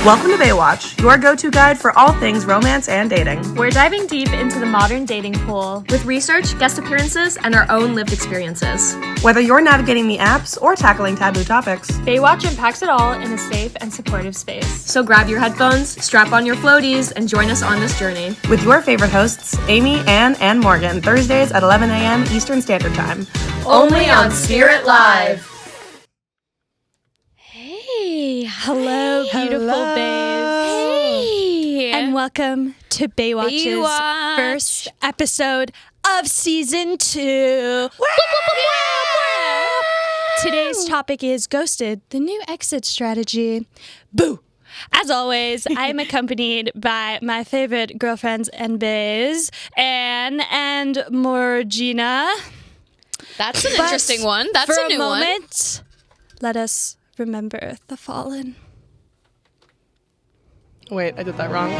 Welcome to Baywatch, your go-to guide for all things romance and dating. We're diving deep into the modern dating pool with research, guest appearances, and our own lived experiences. Whether you're navigating the apps or tackling taboo topics, Baywatch unpacks it all in a safe and supportive space. So grab your headphones, strap on your floaties, and join us on this journey. with your favorite hosts, Amy, Anne, and Morgan, Thursdays at 11 a.m. Eastern Standard Time. Only on Spirit Live. Hey, hello, beautiful babes. Hey, And welcome to Baywatch's Baywatch. first episode of season 2. Today's topic is Ghosted, the new exit strategy. Boo! As always, I am accompanied by my favorite girlfriends and baes, Anne and Morgina. That's an But interesting one. That's for a new moment, let us remember the fallen. Wait, I did that wrong.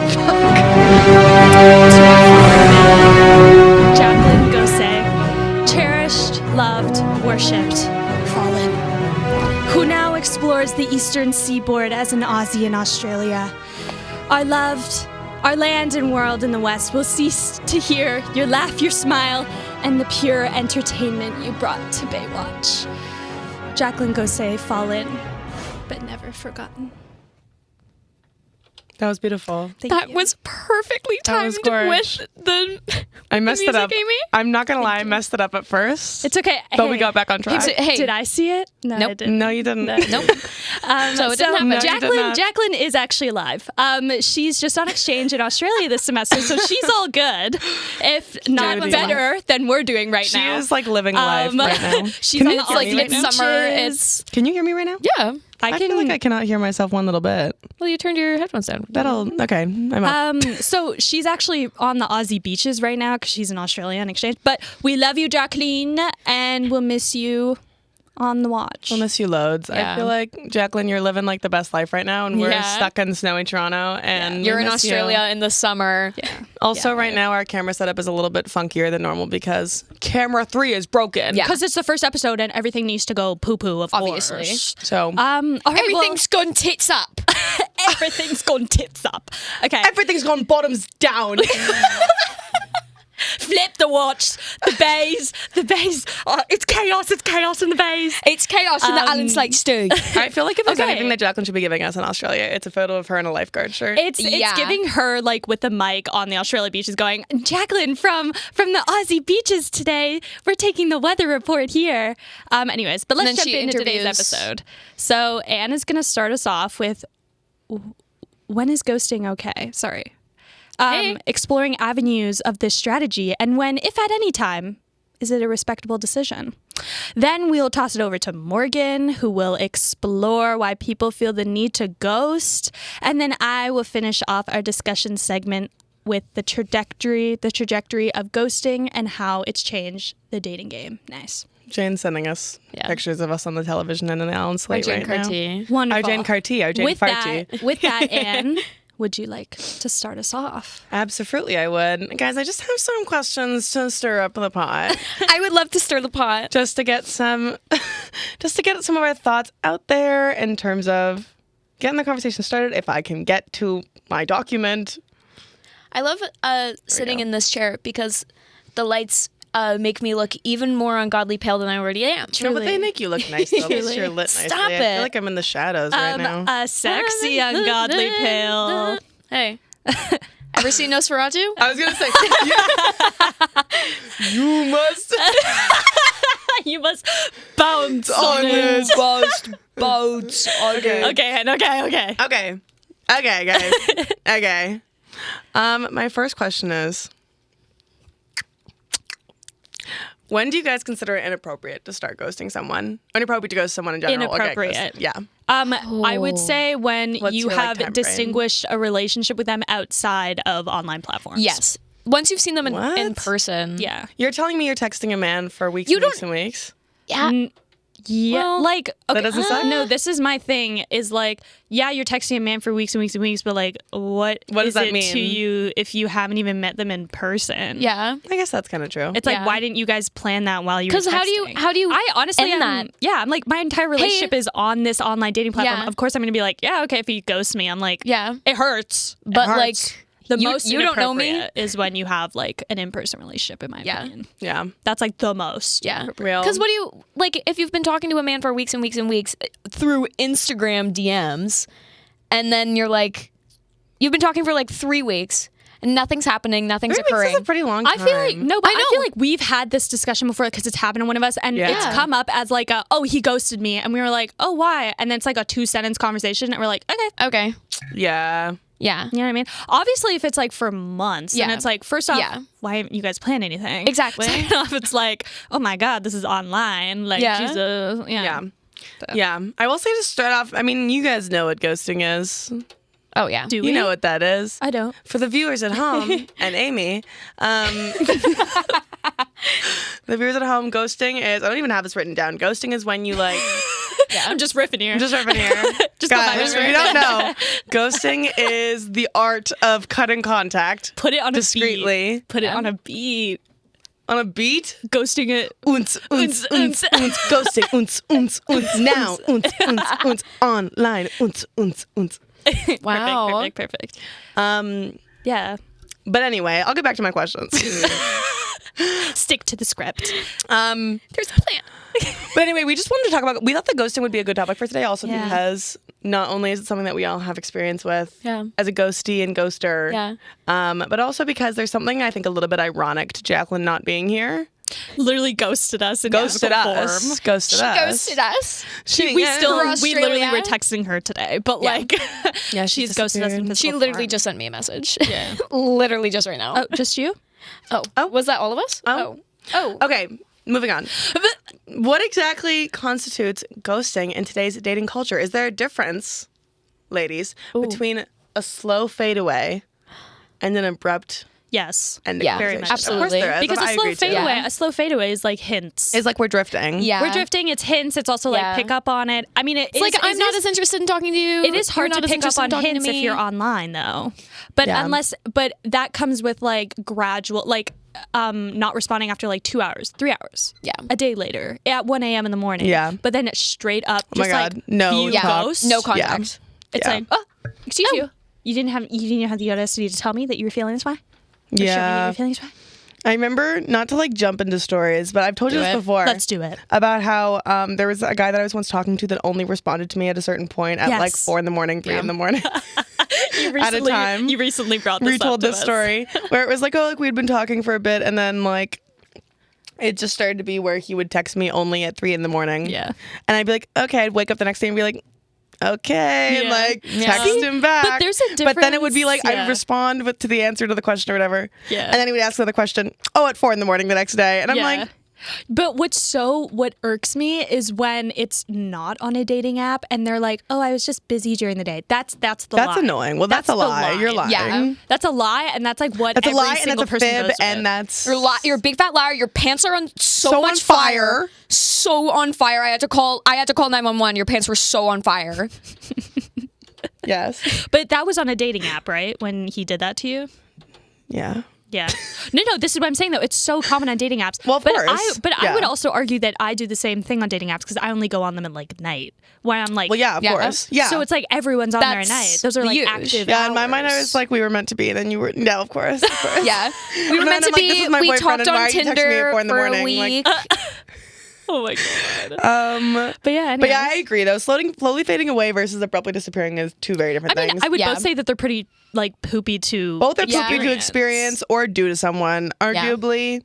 Jacqueline Gosset, cherished, loved, worshipped, fallen, who now explores the eastern seaboard as an Aussie in Australia. Our loved, our land and world in the West will cease to hear your laugh, your smile, and the pure entertainment you brought to Baywatch. Jacqueline Gosset, fallen, but never forgotten. That was beautiful. Thank That you. was perfectly That was timed gorge. with the I messed music, it up. Amy? I'm not gonna lie, I messed it up at first. It's okay. but we Hey, got back on track. Hey, Did I see it? No, I Nope. didn't. No, you didn't. nope. So it didn't happen. No, you did not. Jacqueline is actually alive. She's just on exchange in Australia this semester, so she's all good. If not Dirty. better than we're doing right She now. is like living life right now. She's Can on you the hear like me right now? midsummer. beaches. It's Can you hear me right now? yeah. I feel like I cannot hear myself one little bit. Well, you turned your headphones down. Okay, I'm up. So she's actually on the Aussie beaches right now because she's in Australia on exchange. But we love you, Jacqueline, and we'll miss you on the watch. I'll miss you loads. Yeah. I feel like, Jacqueline, you're living like the best life right now, and we're Yeah. stuck in snowy Toronto, and You're we in miss you. Australia in the summer. Yeah. Also, right now, our camera setup is a little bit funkier than normal because camera 3 is broken. Yeah. Because it's the first episode and everything needs to go poo-poo, of Obviously. course. So, All right, Everything's gone tits up. everything's gone tits up. Okay. everything's gone bottoms down. Flip the watch. The bays. Oh, it's chaos in the bays. It's chaos in the Allen Slate stew. I feel like if there's Okay. anything that Jacqueline should be giving us in Australia, it's a photo of her in a lifeguard shirt. It's Yeah. giving her like with the mic on the Australia beaches going, Jacqueline from the Aussie beaches today. We're taking the weather report here. Anyways, but let's then jump she into today's interviews- episode. So Anne is gonna start us off with when is ghosting okay? Sorry. Exploring avenues of this strategy and when, if at any time, is it a respectable decision? Then we'll toss it over to Morgan, who will explore why people feel the need to ghost. And then I will finish off our discussion segment with the trajectory of ghosting and how it's changed the dating game. Nice. Jane's sending us Yeah. pictures of us on the television in an Allen Slate Jane right now. Cartier. Wonderful. Our Jane Cartier, our Jane with Farty. with that, Anne, would you like to start us off? Absolutely, I would. Guys, I just have some questions to stir up the pot. I would love to stir the pot. just to get some of our thoughts out there in terms of getting the conversation started. If I can get to my document. I love sitting in this chair because the lights make me look even more ungodly pale than I already am. No, but they make you look nice though. At least you're lit nicely. Stop I it. feel like I'm in the shadows right now. A sexy, ungodly pale. Hey, ever seen Nosferatu? I was gonna say you must You must bounce on it. Boats. Okay. Okay, Anne, okay. Okay, guys. Okay. My first question is, when do you guys consider it inappropriate to start ghosting someone? Inappropriate to ghost someone in general. or get Inappropriate. ghosted? Yeah. I would say when What's you your, like, have time frame? distinguished a relationship with them outside of online platforms. Yes. Once you've seen them in What? person. Yeah. You're telling me you're texting a man for weeks You and weeks and weeks? Yeah. Yeah, Well, like okay, that doesn't suck? no. This is my thing. Is like, yeah, you're texting a man for weeks and weeks and weeks, but like, what does is that it mean? to you if you haven't even met them in person? Yeah. I guess that's kind of true. It's like, Yeah. why didn't you guys plan that while you were Because texting? how do you I honestly end am, that? yeah, I'm like, my entire relationship is on this online dating platform. Yeah. Of course I'm gonna be like, yeah, okay, if he ghosts me, I'm like, Yeah. it hurts. But hurts. like The you, most you don't know me. inappropriate is when you have like an in-person relationship, in my Yeah. opinion. Yeah. That's like the most. Yeah. Real. Because what do you like if you've been talking to a man for weeks and weeks and weeks through Instagram DMs, and then you're like, you've been talking for like 3 weeks and nothing's happening, nothing's 3 weeks occurring. is a pretty long time. I feel like no, but I I feel know. like we've had this discussion before because it's happened to one of us, and Yeah. it's come up as like a, oh, he ghosted me, and we were like, oh, why? And then it's like a 2-sentence conversation, and we're like, okay, Okay. Yeah. Yeah. you know what I mean? Obviously, if it's like for months, then Yeah. it's like, first off, Yeah. why haven't you guys planned anything? Exactly. Second off, it's like, oh my god, this is online, like Yeah. Jesus, Yeah. Yeah. I will say to start off, I mean, you guys know what ghosting is. Oh yeah. Do You we? know what that is. I don't. For the viewers at home, and Amy, the viewers at home, ghosting is, I don't even have this written down. Ghosting is when you like, I'm just riffing here. I'm just ripping here. Just go Guys, find if it. you don't know, ghosting is the art of cutting contact Put it on discreetly. a beat. Put it on a beat. On a beat. Ghosting it. Unz, unz, unz, unz, ghosting, unz, unz, unz, now, unz, unz, unz, online, unz, unz, unz. Wow. Perfect. Um, Yeah. but anyway, I'll get back to my questions. Stick to the script. There's a plan. But anyway, we just wanted to talk about, we thought the ghosting would be a good topic for today also Yeah. because not only is it something that we all have experience with Yeah. as a ghostie and ghoster, Yeah. but also because there's something I think a little bit ironic to Jacqueline not being here. Literally ghosted us in Ghosted physical us. form. Ghosted us. Ghosted us. We yeah. still, For we literally Australia? were texting her today, but Yeah. like, Yeah, she's ghosted us in disappeared. physical She literally form. just sent me a message. Yeah. Literally just right now. Oh, just you? Oh. Was that all of us? Oh. Oh. Okay, moving on. What exactly constitutes ghosting in today's dating culture? Is there a difference, ladies, between a slow fade away and an abrupt Yes. ending? Yeah, very much Of so. course there is. Because I a slow agree too. fade away, a slow fade away is like hints. It's like we're drifting. Yeah. We're drifting. It's hints. It's also Yeah. like pick up on it. I mean, It's like I'm not as interested in talking to you. It is hard You're to not as pick up interested in on talking hints to if me. you're online, though. But Yeah. but that comes with like gradual, like not responding after like 2 hours, 3 hours. Yeah. A day later at 1 a.m. in the morning. Yeah. But then it's straight up. Oh my Just God. Like, No you talk. ghost. No contact. It's Yeah. like, oh, excuse you. You didn't have the audacity to tell me that you were feeling this way. Or show me that you Yeah. were feeling this way. I remember, not to like jump into stories, but I've told you Do this it. before. Let's do it. About how there was a guy that I was once talking to that only responded to me at a certain point at Yes. like 4 a.m, 3 a.m. At a time. You recently brought this Retold up to this us. story where it was like, oh, like we'd been talking for a bit, and then like it just started to be where he would text me only at 3 a.m. Yeah. And I'd be like, okay, I'd wake up the next day and be like, okay, and Yeah. like Yeah. text See, him back. but there's a But then it would be like difference, I'd yeah. respond to the answer to the question or whatever. Yeah. And then he would ask another question. Oh, at 4 a.m. the next day, and I'm like, but what irks me is when it's not on a dating app and they're like, "Oh, I was just busy during the day." That's the that's lie. annoying. Well, that's a the lie. You're lying. Yeah. That's a lie, and that's like what That's a every lie, and single that's a person fib, goes and with. that's You're a big fat liar. Your pants are on so So much on fire. So on fire. I had to call 911. Your pants were so on fire. yes, But that was on a dating app, right? When he did that to you. yeah. Yeah. No, this is what I'm saying though. It's so common on dating apps. Well, of but course. I Yeah. would also argue that I do the same thing on dating apps because I only go on them at like night when I'm like, Well, yeah, of Yeah. course, yeah. So it's like everyone's on there at That's night. Those are like huge. active. yeah. In my mind, I hours. was like, we were meant to be, and then you were. No, of course. Of course. Yeah. We were And meant then to I'm like, this be. is my We boyfriend, talked and why on are you texting me at Tinder 4 in the for a morning? week. Like, Oh my god. But yeah. but yeah, I anyways. agree. Though slowly fading away versus abruptly disappearing is two very different I mean, things. I would Yeah. both say that they're pretty like poopy to Both are Yeah. poopy to experience or do to someone. Arguably,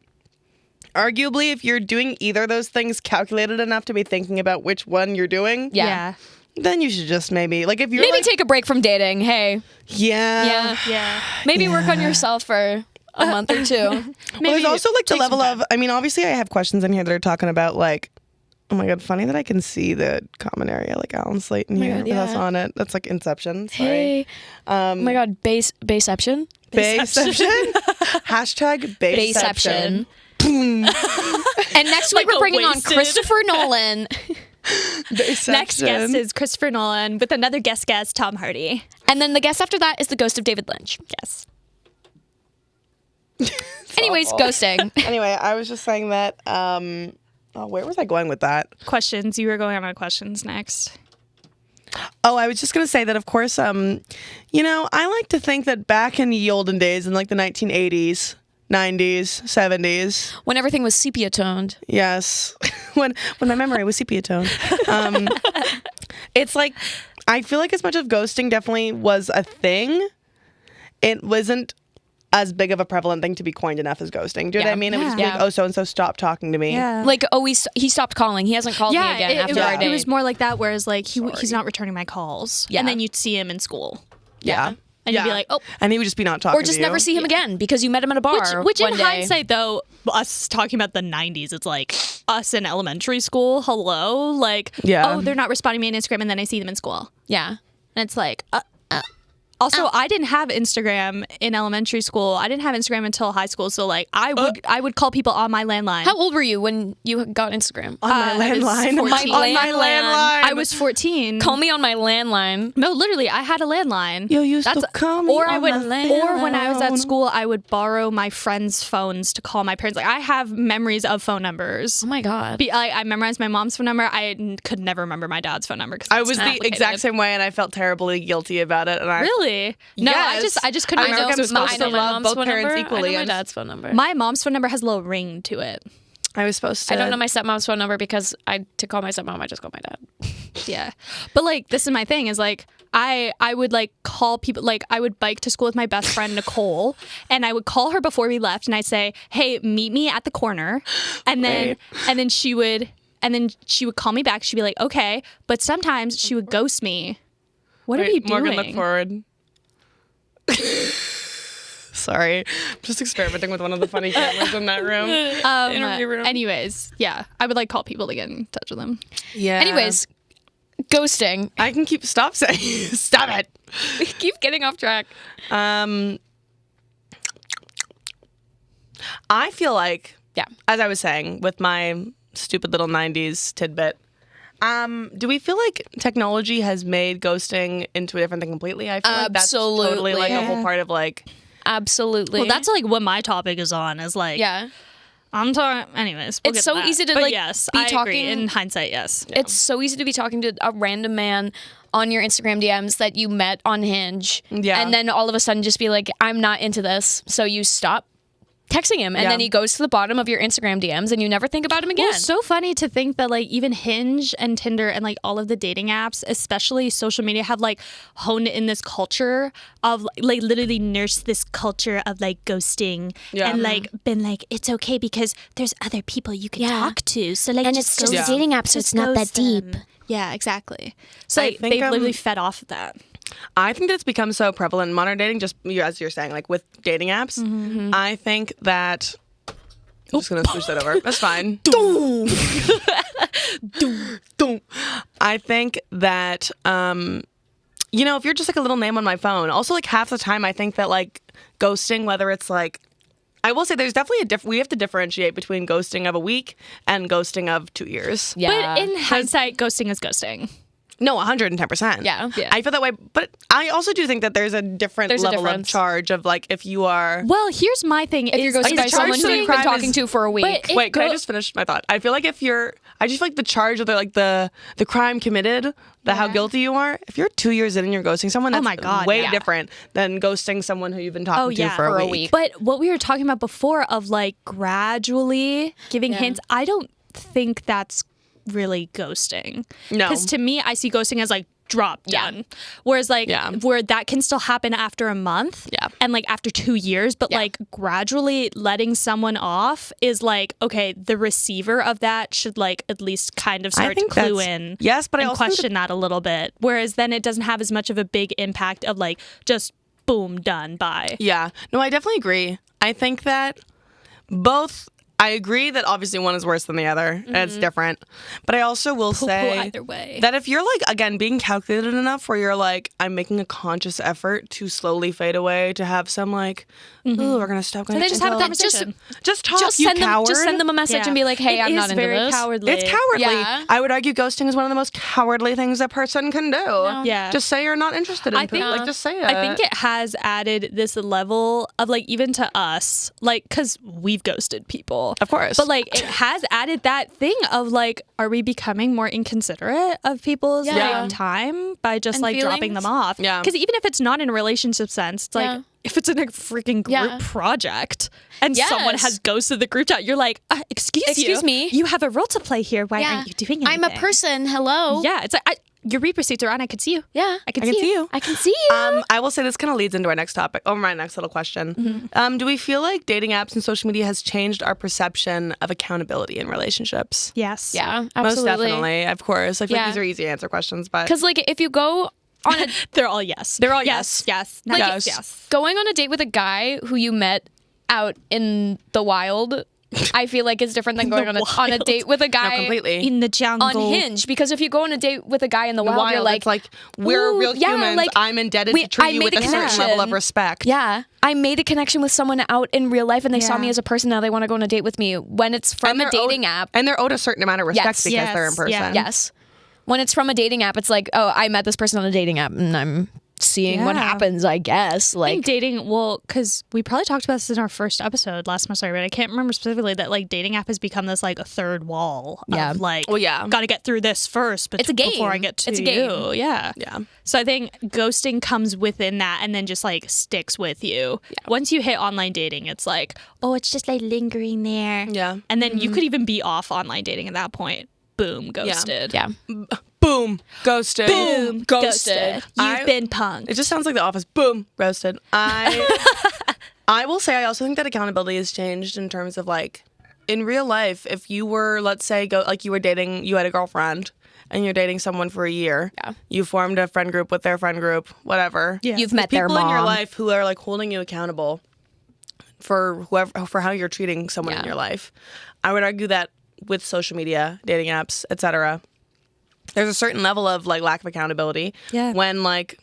if you're doing either of those things calculated enough to be thinking about which one you're doing, Yeah. then you should just maybe like if you're Maybe like, take a break from dating. Hey. yeah. Yeah. Maybe work on yourself for a month or two. Well, there's also like the take some level time. of. I mean, obviously, I have questions in here that are talking about like. Oh my god! Funny that I can see the common area like Alan Slayton here God, with us yeah. on it. That's like Inception. Sorry. Hey. Oh my God. Baseception. Baseception. Hashtag baseception. Baseception. And next week Like we're a bringing on wasted- Christopher Nolan. Next guest is Christopher Nolan with another guest, Tom Hardy. And then the guest after that is the ghost of David Lynch. Yes. Anyways, ghosting. Anyway, I was just saying that. Where was I going with that? Questions. You were going on to questions next. Oh, I was just gonna say that. Of course, I like to think that back in the olden days, in like the 1980s, 90s, 70s, When everything was sepia toned. yes, when my memory was sepia tone, it's like I feel like as much of ghosting definitely was a thing, it wasn't as big of a prevalent thing to be coined enough as ghosting. Do you know what I mean? It would just be like, oh, so-and-so stopped talking to me. Yeah. Like, oh, he stopped calling. He hasn't called me again after our it date. was more like that, whereas like he's not returning my calls. Yeah. And then you'd see him in school. Yeah. And you'd be like, oh. And he would just be not talking Or just to you. never see him again because you met him at a bar Which one in day. hindsight, though, us talking about the 90s, it's like us in elementary school. Hello? Like, Yeah. oh, they're not responding to me on Instagram, and then I see them in school. Yeah. And it's like, also, I didn't have Instagram in elementary school. I didn't have Instagram until high school. So, like, I would call people on my landline. How old were you when you got Instagram? on my I was landline. 14. On my landline. I was 14. Call me on my landline. No, literally, I had a landline. You used to call me or I on would, my or when I was at landline. school, I would borrow my friends' phones to call my parents. Like, I have memories of phone numbers. Oh my God. I memorized my mom's phone number. Could never remember my dad's phone number. I was the exact same way, and I felt terribly guilty about it. And I Really? No, Yes. I just couldn't I know remember. I'm Because supposed to love mom's both phone parents number. equally. I know my I'm dad's phone number. my mom's phone number has a little ring to it. I was supposed to. I don't know my stepmom's phone number because to call my stepmom, I just call my dad. Yeah. But like, this is my thing is like, I would like call people, like I would bike to school with my best friend, Nicole, and I would call her before we left and I'd say, hey, meet me at the corner. And then she would call me back. She'd be like, okay. But sometimes she would ghost me. What are you doing? Morgan, look forward. Sorry. I'm just experimenting with one of the funny cameras in that room. Interview room. Anyways, yeah. I would like call people to get in touch with them. Yeah. Anyways, ghosting. I can stop saying stop it. We keep getting off track. I feel like, Yeah. as I was saying with my stupid little 90s tidbit, do we feel like technology has made ghosting into a different thing completely? I feel like that's totally like a whole part of like, Absolutely. Well, that's like what my topic is on is like, yeah. I'm talking, anyways. It's so easy to, but like, yes, be I agree. talking- In hindsight, yes. It's so easy to be talking to a random man on your Instagram DMs that you met on Hinge. Yeah. And then all of a sudden just be like, I'm not into this. So you stop texting him. And Yeah. then he goes to the bottom of your Instagram DMs and you never think about him again. Well, it's so funny to think that like even Hinge and Tinder and like all of the dating apps, especially social media, have like honed in this culture of like literally nursed this culture of like ghosting and like been like it's okay because there's other people you can talk to. So like And just it's just ghost- a dating app, so just it's not that ghost them. deep. Yeah, exactly. So I like, think, they've literally fed off of that. I think that it's become so prevalent in modern dating, just as you're saying, like with dating apps. I think that. I'm just gonna switch that over. That's fine. I think that if you're just like a little name on my phone. Also, like half the time, I think that like ghosting, whether it's like, I will say there's definitely we have to differentiate between ghosting of a week and ghosting of 2 years. yeah. But in hindsight, ghosting is ghosting. No, 110%. Yeah. I feel that way, but I also do think that there's a different There's a level of difference. charge of like if you are. Well, here's my thing: if you're ghosted by the charge someone to who the you've been crime talking is- to for a week. But Wait, can I just finish my thought? I feel like I just feel like the charge of the crime committed, how guilty you are. If you're 2 years in and you're ghosting someone, that's my God, way yeah. different than ghosting someone who you've been talking to for a week. But what we were talking about before of like gradually giving hints, I don't think that's really ghosting. No. Because to me, I see ghosting as like drop done. Whereas like where that can still happen after a month and like after 2 years, but like gradually letting someone off is like, okay, the receiver of that should like at least kind of start to think clue that's- in. yes, but I and also think question that a little bit. Whereas then it doesn't have as much of a big impact of like just boom, done, bye. Yeah. No, I definitely agree. I think that both I agree that obviously one is worse than the other, and it's different. But I also will say either way. that if you're like, again, being calculated enough where you're like, I'm making a conscious effort to slowly fade away, to have some like, ooh, we're gonna stop. They just have a conversation. Just talk, you coward. Just send them a message and be like, hey, I'm not into very this. cowardly. It's cowardly. Yeah. I would argue ghosting is one of the most cowardly things a person can do. Yeah. Just say you're not interested in I think- people. Like, just say it. I think it has added this level of like, even to us, like, because we've ghosted people. Of course. But like, it has added that thing of like, are we becoming more inconsiderate of people's Yeah. like, time by just And like dropping feelings? them off? Yeah. Because even if it's not in a relationship sense, it's like, Yeah. if it's in a freaking group Yeah. project and Yes. someone has ghosted the group chat, you're like, excuse me. You have a role to play here. Why aren't you doing anything? I'm a person. Hello. Yeah, it's like, your read receipts are on. I could see you. Yeah. I can I can see see you. you. I can see you. I will say this kind of leads into our next topic, or my next little question. Do we feel like dating apps and social media has changed our perception of accountability in relationships? Yes. Yeah, Most absolutely. definitely, of course. I feel like Yeah. these are easy answer questions, but Because like if you go on a They're all yes. They're all yes. yes. Yes. Like, yes. going on a date with a guy who you met out in the wild, I feel like is different than going on a wild. date with a no, guy completely. In the jungle. unhinged. Because if you go on a date with a guy in the wild, you're Wild, like, it's like we're ooh, real yeah, humans. like, I'm indebted we- to treat I you made with a a certain level of connection. respect. yeah, I made a connection with someone out in real life, and they saw Yeah. me as a person. Now they want to go on a date with me. When it's from a they're owed- dating app, and they're owed a certain amount of respect Yes. because they're in Yes. person. Yeah. yes. When it's from a dating app, it's like, oh, I met this person on a dating app, and I'm seeing what Yeah. happens. I guess I like think dating, well, because we probably talked about this in our first episode last semester, but I can't remember specifically that like dating app has become this like a third wall. Yeah. Of, like, Well, yeah. got to get through this first, but It's a game. before I get to It's a game. you. Yeah. Yeah. So I think ghosting comes within that and then just like sticks with you. Once you hit online dating, it's like, oh, it's just like lingering there. Yeah. And then you could even be off online dating at that point. Boom, ghosted. yeah. Boom. Ghosted. Boom, Ghosted. You've I- been punked. It just sounds like The Office. Boom. Roasted. I will say I also think that accountability has changed in terms of like in real life, if you were, let's say, you were dating, you had a girlfriend and you're dating someone for a year. Yeah. You formed a friend group with their friend group, whatever. Yeah. You've met their People in your mom. life who are like holding you accountable for how you're treating someone in Yeah. your life. I would argue that with social media, dating apps, etc., there's a certain level of like lack of accountability. Yeah. When like,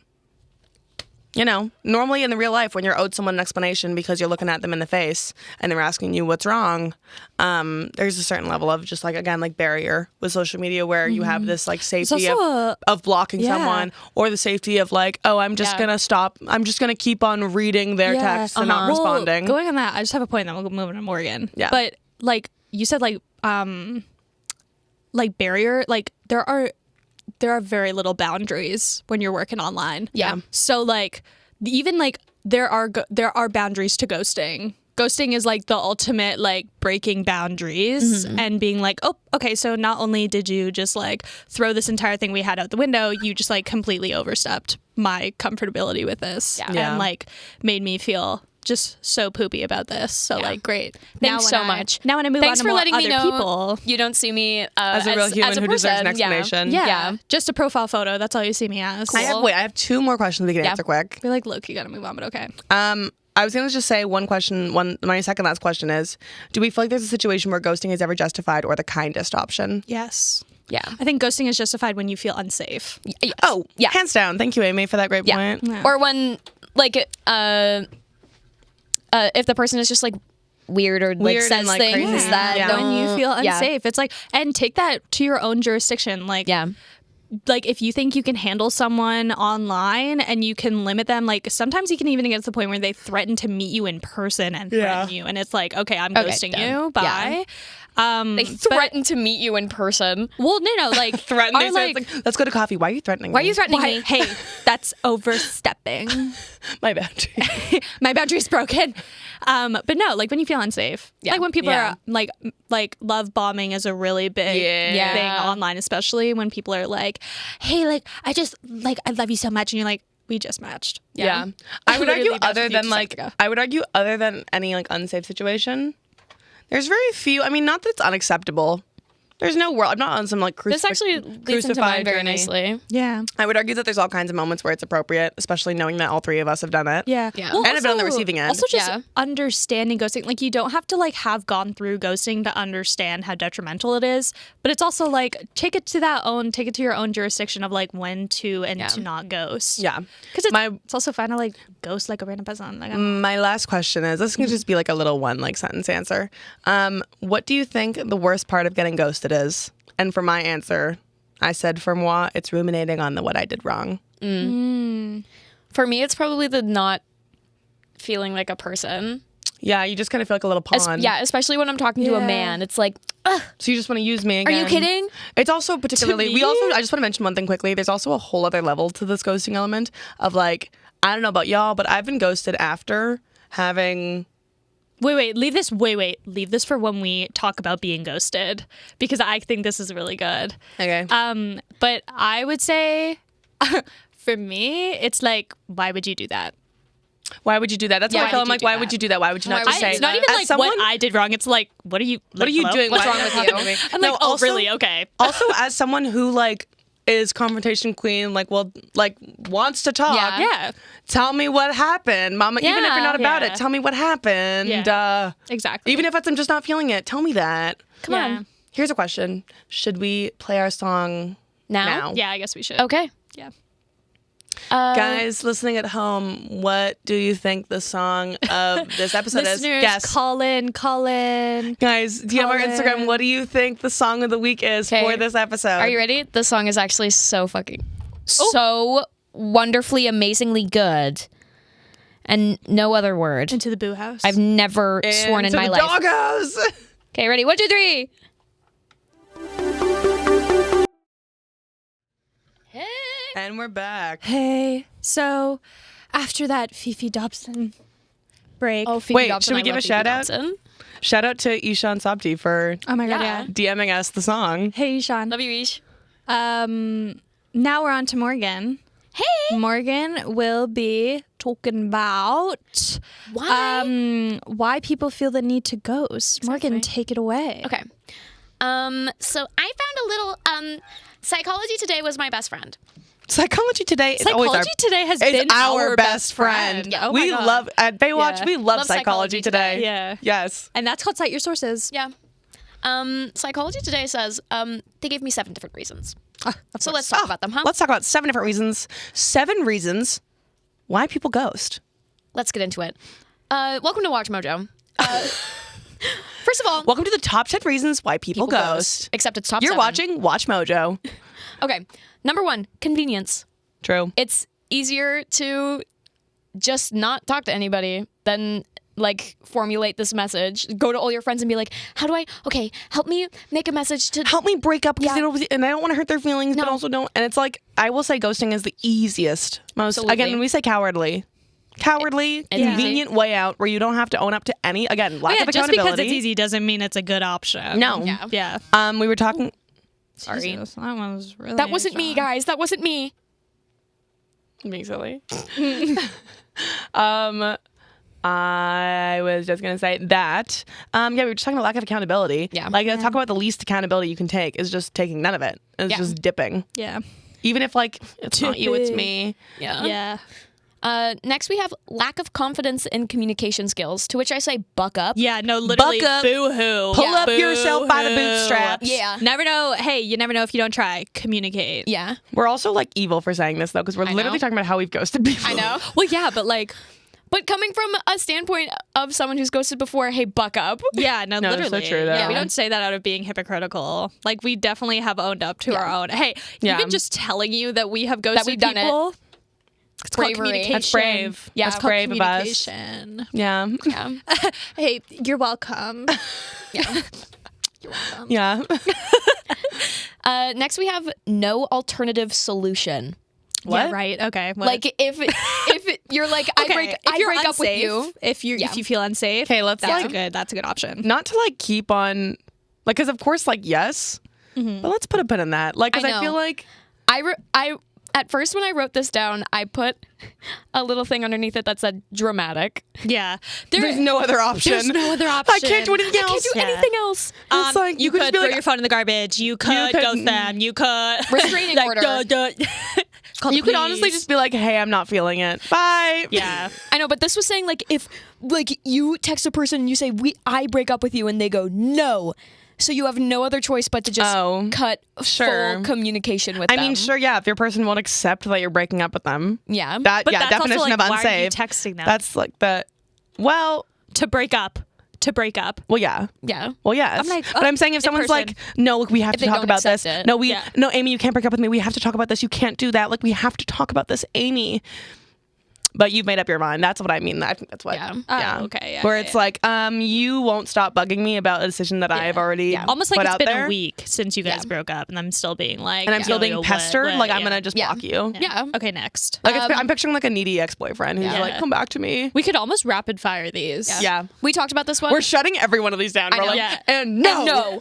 you know, normally in the real life when you're owed someone an explanation because you're looking at them in the face and they're asking you what's wrong, there's a certain level of just like, again, like barrier with social media where you have this like safety also of blocking yeah. someone, or the safety of like, oh, I'm just Yeah. gonna stop. I'm just gonna keep on reading their Yeah. texts and not Well, responding. going on that, I just have a point, then we'll move on to Morgan. Yeah. But like you said, like barrier, like there are very little boundaries when you're working online. Yeah. So like even like there are boundaries to ghosting. Ghosting is like the ultimate like breaking boundaries and being like, oh, okay, so not only did you just like throw this entire thing we had out the window, you just like completely overstepped my comfortability with this Yeah. and like made me feel just so poopy about this. So like great. Thanks so much. Now when I move Thanks on for to more letting me other know people. you don't see me as a real human who deserves an explanation. Yeah. Just a profile photo. That's all you see me as. I have two more questions we can answer quick. Be like, look, you gotta move on, but okay. I was gonna just say one question. My second last question is: do we feel like there's a situation where ghosting is ever justified or the kindest option? Yes. Yeah. I think ghosting is justified when you feel unsafe. Yes. Oh, yeah. hands down. Thank you, Amy, for that great Yeah. point. Yeah. Or when like if the person is just like weird or like Weird says and, like, things crazy. that Yeah. don't When you feel yeah. unsafe, it's like, and take that to your own jurisdiction. Like, Yeah. like if you think you can handle someone online and you can limit them, like sometimes you can even get to the point where they threaten to meet you in person and threaten you, and it's like, okay, I'm ghosting done. you. Yeah. Bye. They threaten to meet you in person. Well, no, like Threaten. are They say, like, it's like, let's go to coffee. Why are you threatening? Why are me? you threatening why, me? hey, that's overstepping. My bad. My boundary's broken. But no, like when you feel unsafe, Yeah. like when people Yeah. are like love bombing is a really big Yeah. thing online, especially when people are like, hey, like I just like I love you so much, and you're like, we just matched. Yeah. I would Literally argue matched other with you than 2 like seconds ago. I would argue other than any like unsafe situation, there's very few. I mean, not that it's unacceptable, There's no world. I'm not on some like This actually leads into mine very nicely. Yeah. I would argue that there's all kinds of moments where it's appropriate, especially knowing that all three of us have done it. Yeah. Yeah. Well, And I've been on the receiving end. Also just Yeah. understanding ghosting. Like you don't have to like have gone through ghosting to understand how detrimental it is. But it's also like take it to your own jurisdiction of like when to and to not ghost. Yeah. Because it's also fun to like ghost like a random person. Like My last question is, this can just be like a little one like sentence answer. What do you think the worst part of getting ghosted is? And for my answer, I said for moi, it's ruminating on what I did wrong. For me, it's probably the not feeling like a person. Yeah, you just kind of feel like a little pawn. Especially when I'm talking to a man. It's like, So you just want to use me are again. you kidding? It's also particularly, I just want to mention one thing quickly. There's also a whole other level to this ghosting element of like, I don't know about y'all, but I've been ghosted after having... Wait, leave this for when we talk about being ghosted because I think this is really good. Okay. But I would say for me, it's like, why would you do that? Why would you do that? That's Yeah, why I feel why I'm would like, you do why that? would you do that? Why would you not Why just would say you It's not even as like someone, what I did wrong. It's like, what are you you doing? What's Why- wrong with how you? can we- I'm No, like, oh, also- really? Okay. Also, as someone who like is confrontation queen, like wants to talk. Yeah. Yeah, Tell me what happened, Mama. Even if you're not about Yeah. it, tell me what happened. Yeah. Exactly. Even if I'm just not feeling it, tell me that. Come on. Here's a question: should we play our song now? Yeah, I guess we should. Okay. Yeah. Guys listening at home, what do you think the song of this episode is? Listeners, Guess. call in. Guys, DM our Instagram. What do you think the song of the week is for this episode? Are you ready? The song is actually so wonderfully, amazingly good. And no other word. Into the boo house. I've never sworn in Into my the life. Doghouse. Okay, ready? 1, 2, 3. And we're back. Hey, so after that Fifi Dobson break. Oh, Fifi Wait, Dobson, should we I give love a Fifi shout out? Dobson. Shout out to Ishan Sabti for Oh my god, Yeah. yeah. DMing us the song. Hey, Sean. Love you, Ish. Now we're on to Morgan. Hey. Morgan will be talking about why people feel the need to ghost. Morgan, take it away. Okay. So I found a little Psychology Today was my best friend. Psychology Today is always Psychology Today has is been our best friend. Yeah, oh my We God. love at Baywatch. Yeah. We love Love Psychology Psychology Today. Yeah. Yes. And that's called Cite Your Sources. Yeah. Psychology Today says they gave me 7 different reasons. So let's talk about them, huh? Let's talk about 7 different reasons. 7 reasons why people ghost. Let's get into it. Welcome to Watch Mojo. First of all, Welcome to the top 10 reasons why people ghost. Except it's top You're 7. watching Watch Mojo. Okay. Number 1, convenience. True. It's easier to just not talk to anybody than like formulate this message. Go to all your friends and be like, help me make a message to Help me break up because Yeah. and I don't want to hurt their feelings, but No. also don't. And it's like, I will say ghosting is the easiest, most, Absolutely. again, when we say cowardly, convenient way out where you don't have to own up to any, again, lack of just accountability. because it's easy doesn't mean it's a good option. No. Yeah. Yeah. We were talking, Sorry. Jesus, that one was really That wasn't me, guys. That wasn't me. being silly. I was just going to say that, we were just talking about lack of accountability. Yeah. Like, talk about the least accountability you can take is just taking none of it. It's Yeah. just dipping. Yeah. Even if, like, it's not you, it's me. Yeah. Yeah. Next, we have lack of confidence in communication skills, to which I say buck up. Yeah, no, literally, Buck up. boo-hoo. Pull up yourself by the Boo-hoo. bootstraps. Yeah. Never know. Hey, you never know if you don't try. Communicate. Yeah. We're also, like, evil for saying this, though, because we're I literally know. talking about how we've ghosted people. I know. Well, yeah, but like, But coming from a standpoint of someone who's ghosted before, hey, buck up. yeah, no, No, that's so literally. true, though. Yeah, we Yeah. don't say that out of being hypocritical. Like, we definitely have owned up to our own. Hey, Yeah. even just telling you that we have ghosted we've done it. people. It's called Bravery. communication. That's brave. Yeah. That's It's called brave of us. communication. Yeah. Yeah. Hey, you're welcome. Yeah. Yeah. Next, we have no alternative solution. What? Yeah, right. Okay. What? Like if you're like I okay, break if you're up with unsafe, you. if you feel unsafe, Okay, let's, that's like- that's a good option. Not to, like, keep on, like, because, of course, like, yes, but let's put a pin in that. Like, because I I feel know. like, At first, when I wrote this down, I put a little thing underneath it that said dramatic. Yeah. There's no other option. There's no other option. I can't do anything else. I can't do anything else. It's like you could just be throw like, your phone in the garbage. You could ghost them. You could Restraining order. Call you the could honestly police. just be like, hey, I'm not feeling it. Bye. Yeah. I know, but this was saying like if like you text a person and you say I break up with you and they go no, so you have no other choice but to just cut full communication with them. I mean, sure, yeah. If your person won't accept that you're breaking up with them, Yeah, that But yeah, that's also, definition like, of why are you unsafe. texting them? That's like the well, To break up. well, yeah. yeah. Well, yes. I'm like, but I'm saying if in someone's person. like, no, look, we have If to they talk don't about this. accept it. No, Yeah. no, Amy, you can't break up with me. We have to talk about this. You can't do that. Like, we have to talk about this, Amy. But you've made up your mind. That's what I mean. I think that's what. Yeah. Oh, okay, yeah, Where yeah, it's yeah. like, you won't stop bugging me about a decision that I've already Almost like put it's out been there. a week since you guys broke up, and I'm still being like, And I'm still yo, being yo, pestered. what, like, I'm yeah. going to just Yeah. block you. Yeah. Okay, next. Like, I'm picturing like a needy ex-boyfriend who's Yeah. like, come back to me. We could almost rapid fire these. Yeah. We talked about this one. We're shutting every one of these down. We're know. like, Yeah. and no. no.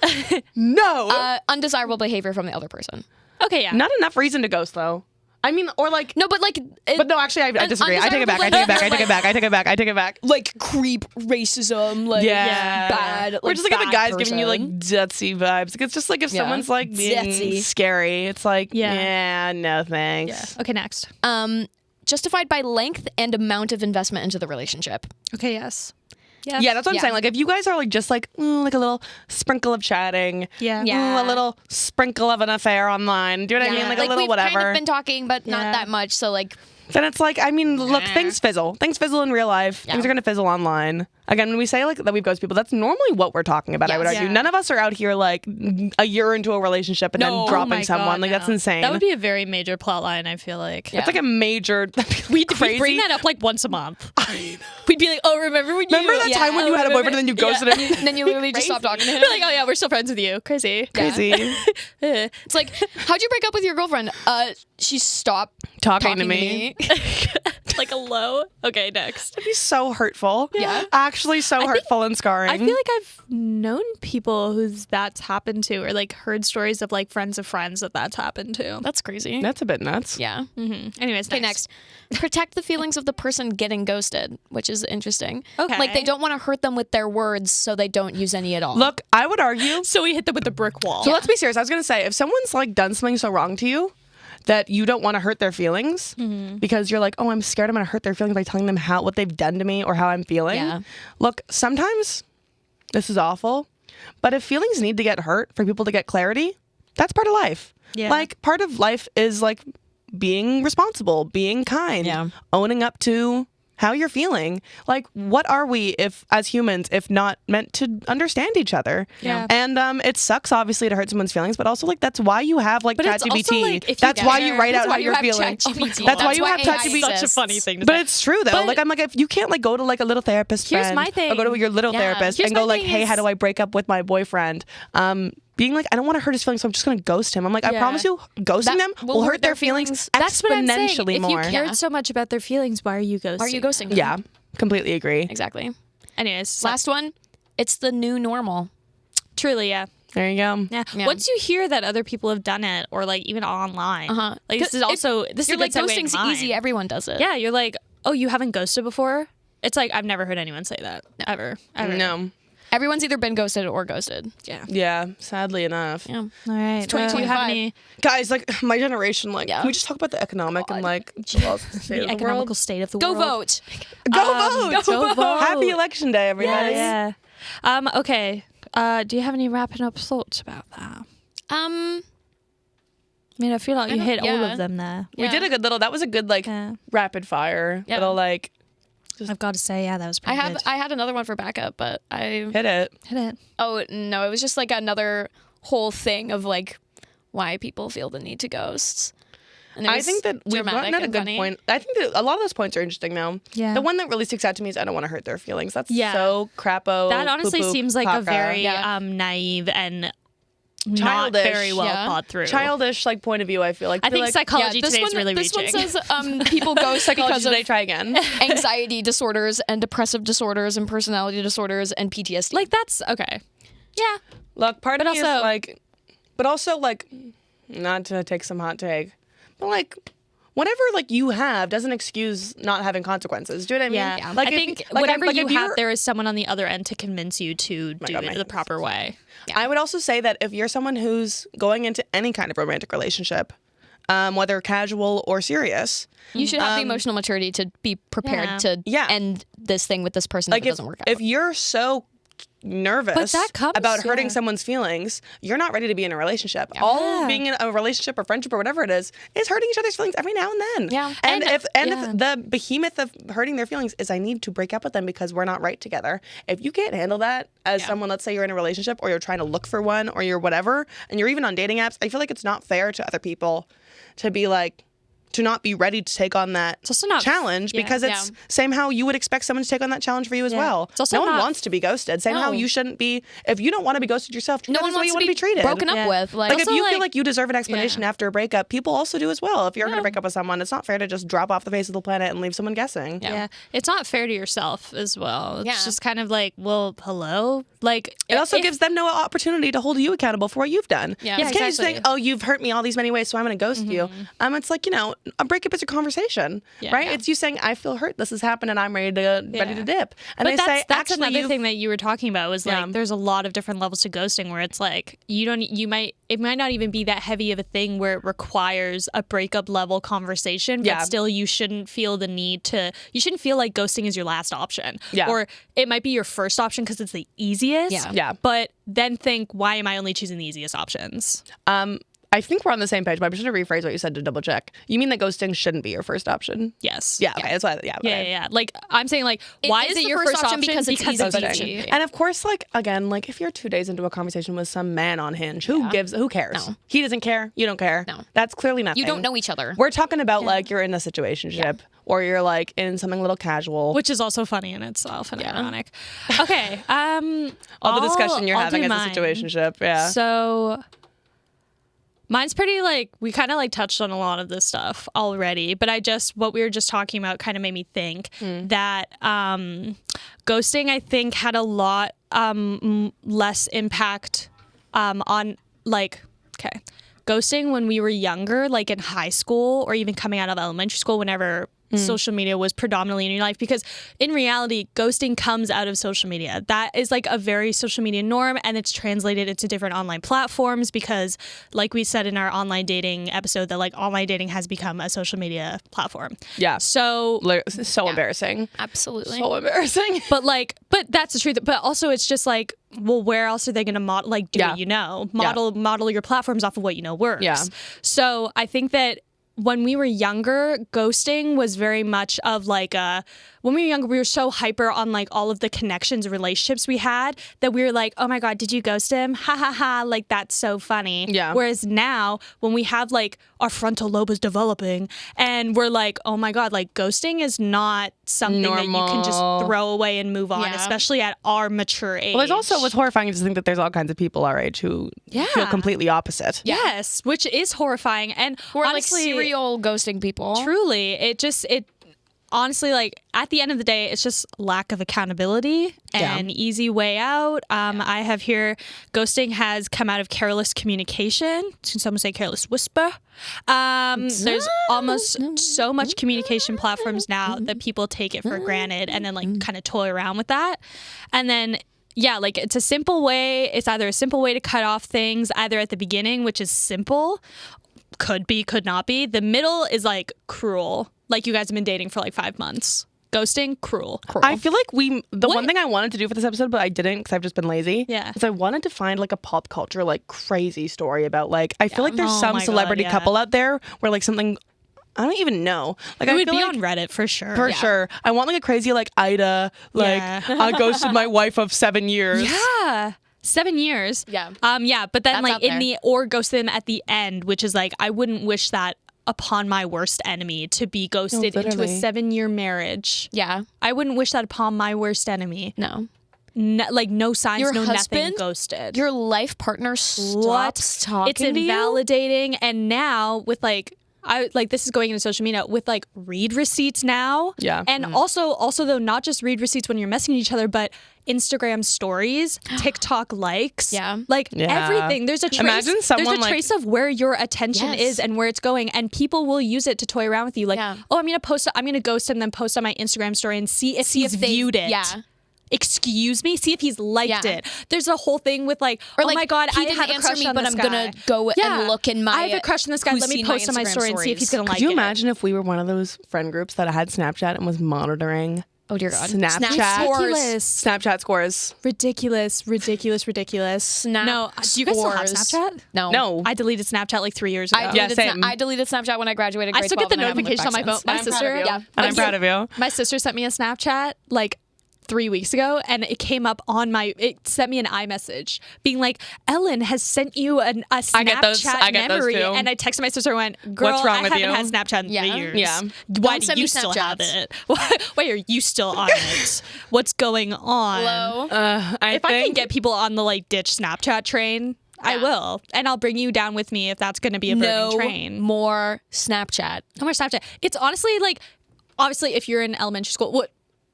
No. Undesirable behavior from the other person. Okay, yeah. Not enough reason to ghost, though. I mean, or like... No, but like, But no, actually, I disagree. I take it back. I take it back. I take it back. I take it back. I take it back. like creep, racism, like Yeah. bad. Or just like if a bad guy's giving you like person. gutsy vibes. Like, it's just like if Yeah. someone's like being Gutsy. scary. It's like, Yeah. yeah, no thanks. Okay, next. Justified by length and amount of investment into the relationship. Okay, yes. Yeah, that's what I'm Yeah. saying. Like, if you guys are like just like like a little sprinkle of chatting, Yeah. Yeah. a little sprinkle of an affair online. Do you know what I mean? Like a little we've whatever. kind of been talking, but Yeah. not that much. So like, Then it's like, I mean, look, things fizzle. Things fizzle in real life. Yeah. Things are gonna fizzle online. Again, when we say like that we've ghosted people, that's normally what we're talking about. I would Yes. argue. Yeah. None of us are out here like a year into a relationship and No. then Oh dropping my someone. God, Like that's no. insane. That would be a very major plot line, I feel like. It's like a major. We crazy. bring that up like once a month. We'd be like, oh, remember when you... Remember that time when you had a boyfriend and then you ghosted him? and then you literally just stop talking to him. We're like, oh yeah, we're still friends with you. Crazy. Crazy. It's like, how'd you break up with your girlfriend? She stopped Talking to me. Like a low. Okay, next. It'd be so hurtful. Yeah. Actually, so hurtful and scarring. I feel like I've known people who's that's happened to, or like heard stories of like friends of friends that that's happened to. That's crazy. That's a bit nuts. Yeah. Anyways, Okay, next. Protect the feelings of the person getting ghosted, which is interesting. Okay. Like they don't want to hurt them with their words, so they don't use any at all. Look, I would argue. So we hit them with the brick wall. So let's be serious. I was gonna say, if someone's like done something so wrong to you that you don't want to hurt their feelings because you're like, oh, I'm scared I'm gonna hurt their feelings by telling them what they've done to me or how I'm feeling. Yeah. Look, sometimes this is awful, but if feelings need to get hurt for people to get clarity, that's part of life. Yeah. Like part of life is like being responsible, being kind, Yeah. owning up to how you're feeling. Like, what are we if as humans if not meant to understand each other? Yeah. And it sucks obviously to hurt someone's feelings, but also like that's why you have like But it's also, ChatGPT. like, if you That's why you care- write That's out why how you you're have feeling. ChatGPT. That's why you why have AI ChatGPT. Such a exists. funny thing to But say. it's true though. But- like I'm like, if you can't like go to like a little therapist Here's friend my thing. or go to your little Yeah. therapist Here's and go my like, thing hey, how is- do I break up with my boyfriend? Being like, I don't want to hurt his feelings, so I'm just gonna ghost him. I'm like, I Yeah. promise you, ghosting That them will will hurt hurt their their feelings feelings. That's what I'm saying. exponentially If more. you cared so much about their feelings, why are you ghosting? Why are you ghosting them? Yeah, completely agree. Exactly. Anyways, Last one. It's the new normal. truly, yeah. There you go. Yeah. Yeah. Once you hear that other people have done it, or like even online, like this is also this is You're a like, good segue ghosting's in mine. easy. Everyone does it. Yeah, you're like, oh, you haven't ghosted before? It's like I've never heard anyone say that ever. No. Everyone's either been ghosted or ghosted. Yeah. Yeah, sadly enough. Yeah. All right. It's Do you have 2025. any Guys, like my generation, like, Yeah. can we just talk about the economic and like state the of the economical world? state of the Go world? vote. Go vote! Go vote. Happy election day, everybody. Yeah. Okay. Do you have any wrapping up thoughts about that? I mean, I feel like you don't- hit all yeah. of them there. We did a good little. That was a good like Yeah. rapid fire Yeah. little like I've got to say, yeah, that was I pretty have. good. I had another one for backup, but I. hit it. Hit it. Oh no! It was just like another whole thing of like why people feel the need to ghost. And it I was think that we've dramatic gotten at a and good funny. point. I think that a lot of those points are interesting now. Yeah. The one that really sticks out to me is I don't want to hurt their feelings. That's Yeah. so crapo. That honestly poo-poo, seems like a caca. very Yeah. naive and Childish. not very well Yeah. thought through. childish like point of view. I feel like I think like, psychology this today is one, really this reaching. one says people ghost psychology because of today. Try again. anxiety disorders and depressive disorders and personality disorders and PTSD. like that's okay. Yeah. Look, part of But me also- is like, but also like, not to take some hot take, but like, whatever like you have doesn't excuse not having consequences. Do you know what I mean? Yeah. Like I think whatever you have, there is someone on the other end to convince you to do it the proper way. I would also say that if you're someone who's going into any kind of romantic relationship, whether casual or serious, you should have the emotional maturity to be prepared to end this thing with this person if it doesn't work out. If you're so nervous about hurting someone's feelings, you're not ready to be in a relationship. All being in a relationship or friendship or whatever it is hurting each other's feelings every now and then. Yeah. And if the behemoth of hurting their feelings is I need to break up with them because we're not right together, if you can't handle that as someone, let's say you're in a relationship or you're trying to look for one or you're whatever, and you're even on dating apps, I feel like it's not fair to other people to be like, to not be ready to take on that challenge because it's same how you would expect someone to take on that challenge for you as well. It's also no one wants to be ghosted. Same how you shouldn't be, if you don't want to be ghosted yourself, treat no others one the way you wants want to be treated. Broken up with. Like if you feel like you deserve an explanation after a breakup, people also do as well. If you're going to break up with someone, it's not fair to just drop off the face of the planet and leave someone guessing. Yeah. It's not fair to yourself as well. It's just kind of like, well, hello? Like it also gives them no opportunity to hold you accountable for what you've done. Yeah, it's can't just think, oh, you've hurt me all these many ways, so I'm going to ghost you. It's like, a breakup is a conversation, right? Yeah. It's you saying, I feel hurt. This has happened, and I'm ready to dip. And but they that's another thing that you were talking about was like, there's a lot of different levels to ghosting where it's like it might not even be that heavy of a thing where it requires a breakup level conversation, but still you shouldn't feel the need to. You shouldn't feel like ghosting is your last option, or it might be your first option because it's the easiest. Yeah. But then think, why am I only choosing the easiest options? I think we're on the same page, but I'm just going to rephrase what you said to double check. You mean that ghosting shouldn't be your first option? Yes. Yeah. Okay. That's why. Yeah. Like I'm saying, like, why is it your first option? Because it's easy. And of course, like again, like if you're 2 days into a conversation with some man on Hinge, who cares? No. He doesn't care. You don't care. No. That's clearly nothing. You don't know each other. We're talking about like you're in a situationship or you're like in something a little casual, which is also funny in itself and ironic. Okay. All the discussion you're having as a situationship. Yeah. So. Mine's pretty like, we kind of like touched on a lot of this stuff already, but what we were just talking about kind of made me think that ghosting, I think, had a lot less impact on like, ghosting when we were younger, like in high school or even coming out of elementary school, whenever social media was predominantly in your life, because in reality, ghosting comes out of social media. That is like a very social media norm, and it's translated into different online platforms because, like we said in our online dating episode, that like online dating has become a social media platform. Yeah. So embarrassing. Absolutely. So embarrassing. But that's the truth. But also it's just like, well, where else are they going to model what you know? Model your platforms off of what you know works. Yeah. So I think that when we were younger, ghosting was very much of like when we were younger, we were so hyper on like all of the connections and relationships we had that we were like, oh my God, did you ghost him? Ha ha ha. Like, that's so funny. Yeah. Whereas now when we have like our frontal lobe is developing and we're like, oh my God, like ghosting is not something that you can just throw away and move on, especially at our mature age. Well, there's also what's horrifying to think that there's all kinds of people our age who feel completely opposite. Yes, which is horrifying. And we're honestly, like serial ghosting people. Truly, it honestly, like at the end of the day, it's just lack of accountability and easy way out. I have here, ghosting has come out of careless communication. Some would say careless whisper. There's almost so much communication platforms now that people take it for granted and then like kind of toy around with that. And then like it's a simple way. It's either a simple way to cut off things, either at the beginning, which is simple, could be, could not be. The middle is like cruel. Like you guys have been dating for like 5 months. Ghosting, cruel. I feel like one thing I wanted to do for this episode, but I didn't because I've just been lazy. Yeah. Is I wanted to find like a pop culture like crazy story about like, I feel like there's some celebrity couple out there where like something, I don't even know. Like it I would feel be like, on Reddit for sure. For sure. I want like a crazy like Ida, like I ghosted my wife of 7 years. Yeah. 7 years. Yeah. But then That's like out there. or ghost them at the end, which is like, I wouldn't wish that upon my worst enemy to be ghosted into a 7-year marriage. Yeah. I wouldn't wish that upon my worst enemy. No. Like no signs, Your no husband, nothing, ghosted. Your life partner stops talking It's to you? invalidating. And now with like I like this is going into social media with like read receipts now. Yeah. And also though, not just read receipts when you're messaging each other, but Instagram stories, TikTok likes. Yeah. Like Yeah. everything. There's a trace. Imagine someone, there's a like- trace of where your attention Yes. is and where it's going. And people will use it to toy around with you. Like, Yeah. oh, I'm gonna ghost him and then post on my Instagram story and see if he's if they- viewed it. yeah. Excuse me, see if he's liked Yeah. it. There's a whole thing with like, Or oh like, my god, he I didn't have a answer crush me, on but this I'm guy. gonna go and look in my. I have a crush on this guy. who's Let me seen my post on my Instagram story and see if he's stories. gonna like Could you it. imagine if we were one of those friend groups that had Snapchat and was monitoring Oh dear God. Snapchat Ridiculous. Snapchat scores? Ridiculous. No, do you guys still have scores. Snapchat? No. I deleted Snapchat like 3 years ago. I Yeah, deleted, same. I deleted Snapchat when I graduated grade I still 12 get the and I haven't looked notification on my back phone. My since. sister, Yeah. And I'm proud of you. my sister sent me a Snapchat like 3 weeks ago, and it came up on my. It sent me an iMessage being like, "Ellen has sent you a Snapchat I get those memory," too. and I texted my sister and went, "Girl, What's wrong I with haven't you?" had Snapchat in Yeah. 3 years. Yeah. Why Don't do send you me still have Snapchats. it? Why are you still on it? What's going on?" Hello. If I can get people on the like ditch Snapchat train, I will, and I'll bring you down with me if that's going to be a burning No train. more Snapchat. No more Snapchat. It's honestly like, obviously, if you're in elementary school, what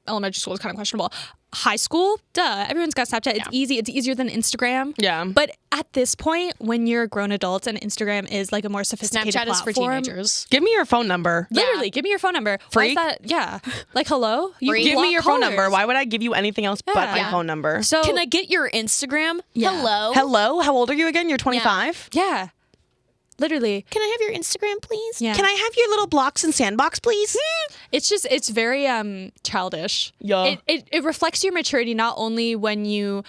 elementary school is kind of questionable. High school, duh, everyone's got Snapchat. It's easy. It's easier than Instagram. Yeah. But at this point, when you're a grown adult and Instagram is like a more sophisticated Snapchat is for platform, teenagers. Give me your phone number. Literally, give me your phone number. Why is Freak. that? Yeah. Like, hello? You can Give block me your phone callers. number. Why would I give you anything else but my Yeah. phone number? So, Can I get your Instagram? Yeah. Hello. Hello? How old are you again? You're 25? yeah. Literally. Can I have your Instagram, please? Yeah. Can I have your little blocks and sandbox, please? It's very childish. Yeah. It reflects your maturity not only when you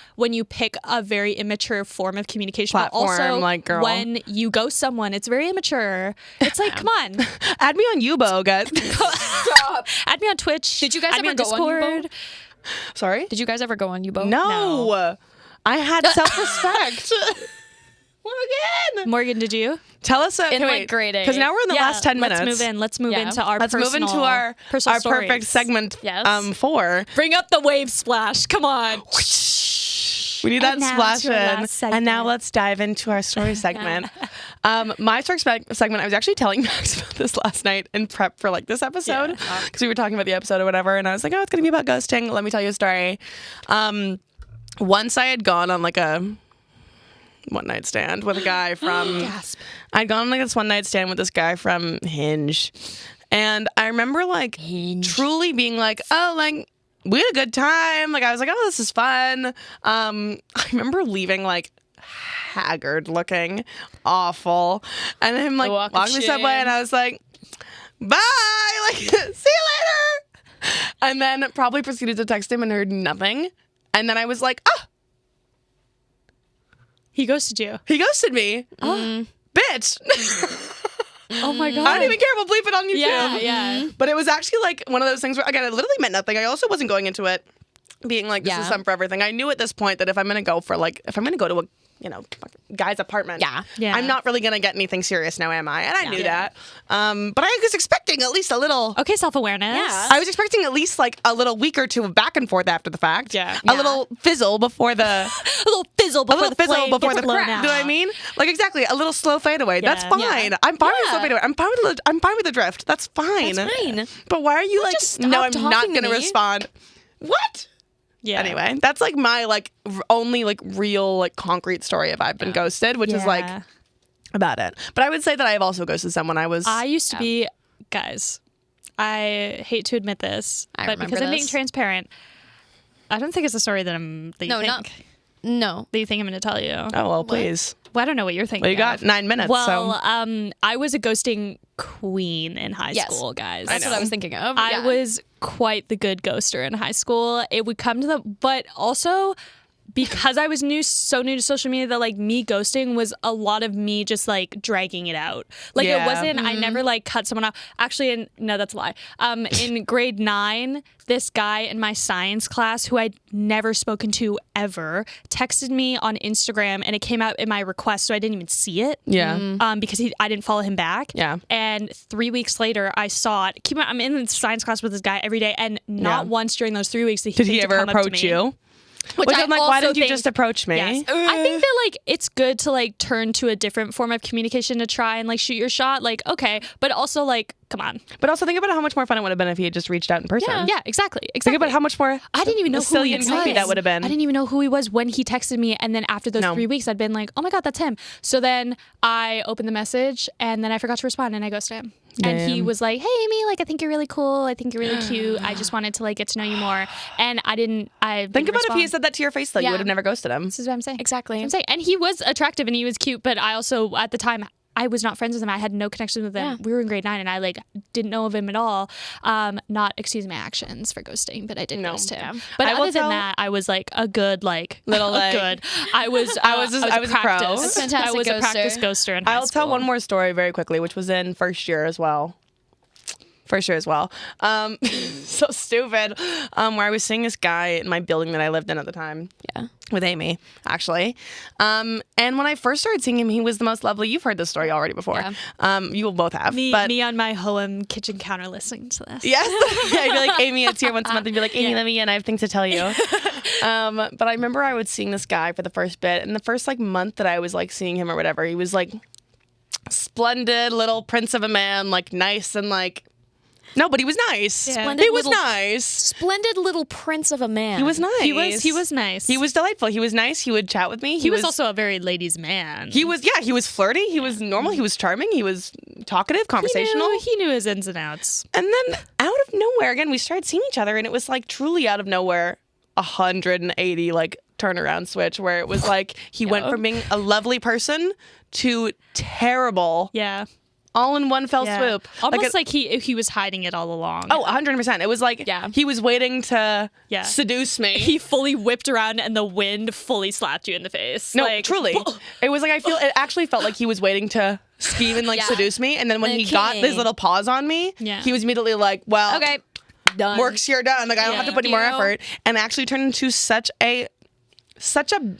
pick a very immature form of communication, but also Platform, like, girl. when you ghost someone. It's very immature. It's like, come on, Add me on Yubo, guys. add me on Twitch. Did you guys add me ever on go on Yubo? Discord? Sorry? Did you guys ever go on Yubo? No. I had self-respect. What again? Morgan, did you? Tell us In, like, grade eight. because now we're in the last 10 minutes. Let's move Yeah. into our Let's move into our personal perfect stories. segment Yes. 4. Bring up the wave splash. Come on. We need that And now splash to our in. last And now segment. let's dive into our story segment. My story segment, I was actually telling Max about this last night in prep for like this episode because we were talking about the episode or whatever. And I was like, oh, it's going to be about ghosting. Let me tell you a story. Once I had gone on like a one-night stand with a guy from... I'd gone on like this one-night stand with this guy from Hinge. And I remember like truly being like, oh, like... we had a good time. Like, I was like, oh, this is fun. I remember leaving, like, haggard looking, awful. And him, like, walking the subway, and I was like, bye! Like, see you later! And then probably proceeded to text him and heard nothing. And then I was like, oh, He ghosted you. he ghosted me. Bitch. Oh my god. I don't even care. We'll bleep it on YouTube. Yeah, yeah. But it was actually like one of those things where, again, it literally meant nothing. I also wasn't going into it being like, this is something for everything. I knew at this point that if I'm going to go for like, if I'm going to go to a, you know, guy's apartment, Yeah. I'm not really going to get anything serious now, am I? And I knew that. But I was expecting at least a little. Okay, self-awareness. Yeah. I was expecting at least like a little week or two of back and forth after the fact. Yeah. A little fizzle before the. A little fizzle before the flame before gets the blown crack. out. You know what I mean? Like exactly, a little slow fade away. That's Yeah. fine. Yeah. I'm fine with slow fade away. I'm fine with the drift. That's fine. That's fine. But why are you like? just No, stop I'm not talking to gonna me." respond. What? Yeah. Anyway, that's like my like only like real like concrete story of I've been ghosted, which is like Yeah. about it. But I would say that I have also ghosted someone. I used to be, guys, I hate to admit this, I but remember because I'm being this. transparent, I don't think it's a story that you No, think. not. No. That you think I'm going to tell you. Oh well, please. Well, I don't know what you're thinking. Well, you got of. 9 minutes. Well, so I was a ghosting queen in high Yes. school, guys. That's what I was thinking of. I Yeah. was quite the good ghoster in high school. It would come to the, but also because I was so new to social media that like me ghosting was a lot of me just like dragging it out. Like Yeah. it wasn't, I never like cut someone off. Actually, no, that's a lie. In grade 9, this guy in my science class who I'd never spoken to ever texted me on Instagram and it came out in my request, so I didn't even see it. yeah. Because I didn't follow him back. Yeah. And 3 weeks later, I saw it. I'm in science class with this guy every day, and not Yeah. once during those 3 weeks did Did he think to ever come up to approach me. you? Which I'm like, why also didn't you think- just approach me? Yes. I think that like it's good to like turn to a different form of communication to try and like shoot your shot. Like, okay, but also like, come on. But also think about how much more fun it would have been if he had just reached out in person. Yeah, exactly. Think about how much more I didn't even know who silly he and was. goofy that would have been. I didn't even know who he was when he texted me, and then after those 3 weeks, I'd been like, "Oh my god, that's him." So then I opened the message, and then I forgot to respond, and I ghosted him. And he was like, "Hey, Amy, like I think you're really cool. I think you're really cute. I just wanted to like get to know you more." And I didn't. Think about if he had said that to your face, though, you would have never ghosted him. This is what I'm saying. Exactly. I'm saying, and he was attractive and he was cute, but I also at the time I was not friends with him. I had no connection with him. Yeah. We were in grade 9, and I like didn't know of him at all. Not excusing my actions for ghosting, but I did ghost him. But I will other than tell- that, I was like a good like Little, a like- good. I was I was a pro. practice. That's fantastic I was a ghoster. practice ghoster in high I'll school. tell one more story very quickly, which was in first year as well. So stupid. Where I was seeing this guy in my building that I lived in at the time. Yeah. With Amy, actually. And when I first started seeing him, he was the most lovely. You've heard this story already before. Yeah. You will both have. Me, but me on my home kitchen counter listening to this. yes. Yeah, I'd be like, Amy, it's here once a month. And be like, Amy, let me in. I have things to tell you. But I remember I was seeing this guy for the first bit. And the first like month that I was like seeing him or whatever, he was like splendid little prince of a man, like nice and like... No, but he was nice. Yeah. Splendid He was little- nice. Splendid little prince of a man. He was nice. He was nice. He was delightful. He was nice. He would chat with me. He was also a very ladies' man. He was flirty. He was normal. He was charming. He was talkative, conversational. He knew his ins and outs. And then out of nowhere, again, we started seeing each other, and it was like truly out of nowhere, 180 like turnaround switch, where it was like he went from being a lovely person to terrible, Yeah. all in one fell swoop. Almost like he was hiding it all along. Oh, 100%. It was like he was waiting to seduce me. He fully whipped around and the wind fully slapped you in the face. No, like, truly. It was like it actually felt like he was waiting to scheme and like seduce me. And then when The he got king. this little pause on me, he was immediately like, well, Okay. Done. work's here, done. Like I don't have to put any more effort. And actually turned into such a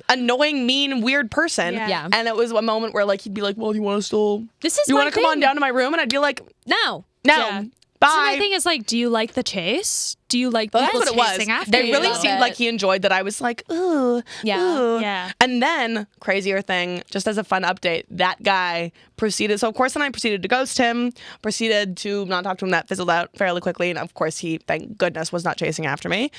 annoying, mean, weird person. Yeah. And it was a moment where like he'd be like, well, do you want to still This is you my want to come on thing. down to my room? And I'd be like, No. no. Yeah. Bye. So my thing is like, do you like the chase? Do you like That's people what it was. chasing after They you? really love seemed it. like he enjoyed that I was like, ooh, Yeah. ooh. Yeah. And then, crazier thing, just as a fun update, that guy proceeded. So, of course, then I proceeded to ghost him, proceeded to not talk to him. That fizzled out fairly quickly. And of course, he, thank goodness, was not chasing after me.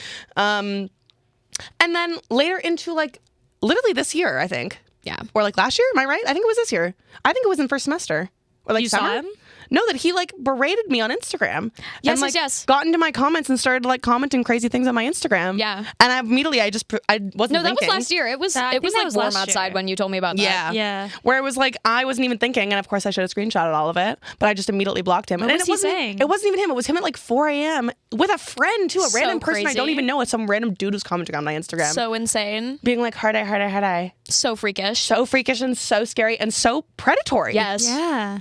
And then later into like literally this year, I think. Yeah. Or like last year, am I right? I think it was this year. I think it was in first semester. Or like You saw summer. him? No, that he like berated me on Instagram. Yes, and, like, yes. got into my comments and started like commenting crazy things on my Instagram. Yeah. And I immediately, I wasn't No, that thinking. was last year. It was I it think was that like was warm last outside year. when you told me about that. Yeah. Yeah. Where it was like, I wasn't even thinking. And of course, I should have screenshotted all of it. But I just immediately blocked him. What and was it he wasn't, saying? It wasn't even him. It was him at like 4 a.m. with a friend too. A So random person I don't crazy. even know. It's some random dude who's commenting on my Instagram. So insane. being like, hard eye, hard eye, hard eye. So freakish. So freakish and so scary and so predatory. Yes. Yeah.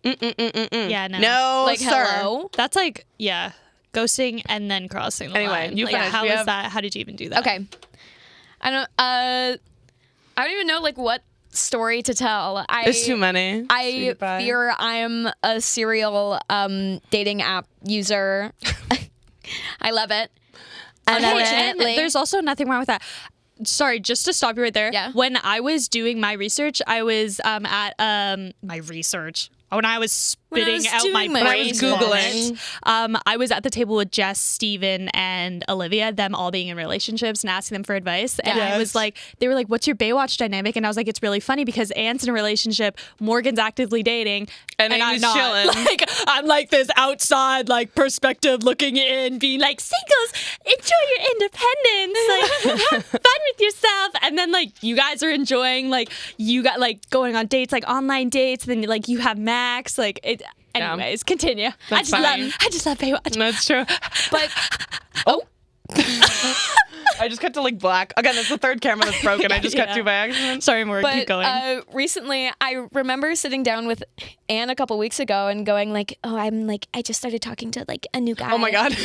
Yeah, no. No, Like sir. hello. That's like, yeah, ghosting and then crossing the Anyway, line. you like, finish. how We is have- that? How did you even do that? Okay. I don't even know like what story to tell. There's too many. I Sweetie pie. fear I'm a serial dating app user. I love it. And Unfortunately. there's also nothing wrong with that. Sorry, just to stop you right there. Yeah. When I was doing my research, I was at my research. When I was spitting out my doing my brain research. vomit, I was at the table with Jess, Steven, and Olivia, them all being in relationships and asking them for advice. And I was Yes. like, they were like, what's your Baywatch dynamic? And I was like, it's really funny because Anne's in a relationship, Morgan's actively dating, And I'm Amy's not. chilling. Like, I'm like this outside, like, perspective looking in, being like, singles, enjoy your independence. Like, have fun with yourself. And then, like, you guys are enjoying, like, you got, like, going on dates, like, online dates. And then, like, you have Max. Like, it. Anyways, continue. That's funny. I just love Baywatch. That's true. But I just cut to like black. Again, that's the third camera that's broken. I just cut to by accident. Sorry, Morgan, keep But going. recently, I remember sitting down with Anne a couple weeks ago and going like, "Oh, I just started talking to like a new guy. Oh my god.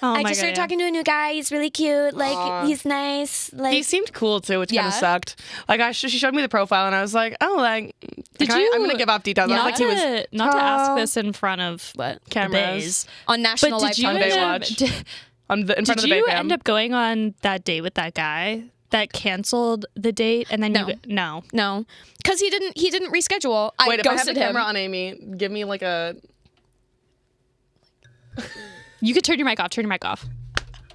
I just started talking to a new guy. He's really cute. Like he's nice. Like He seemed cool too, which kind Yeah. of sucked. Like she showed me the profile and I was like, oh, like Did I'm you- gonna give off details. I was Not, like, he was not to ask tall. this in front of what Cameras. bays. on national But did you on lifetime. Baywatch. in front Did of the you Bay Fam. end up going on that date with that guy that canceled the date and then No. No, because he didn't reschedule. I Wait, if I have the ghosted him. camera on Amy, give me like a... You could turn your mic off.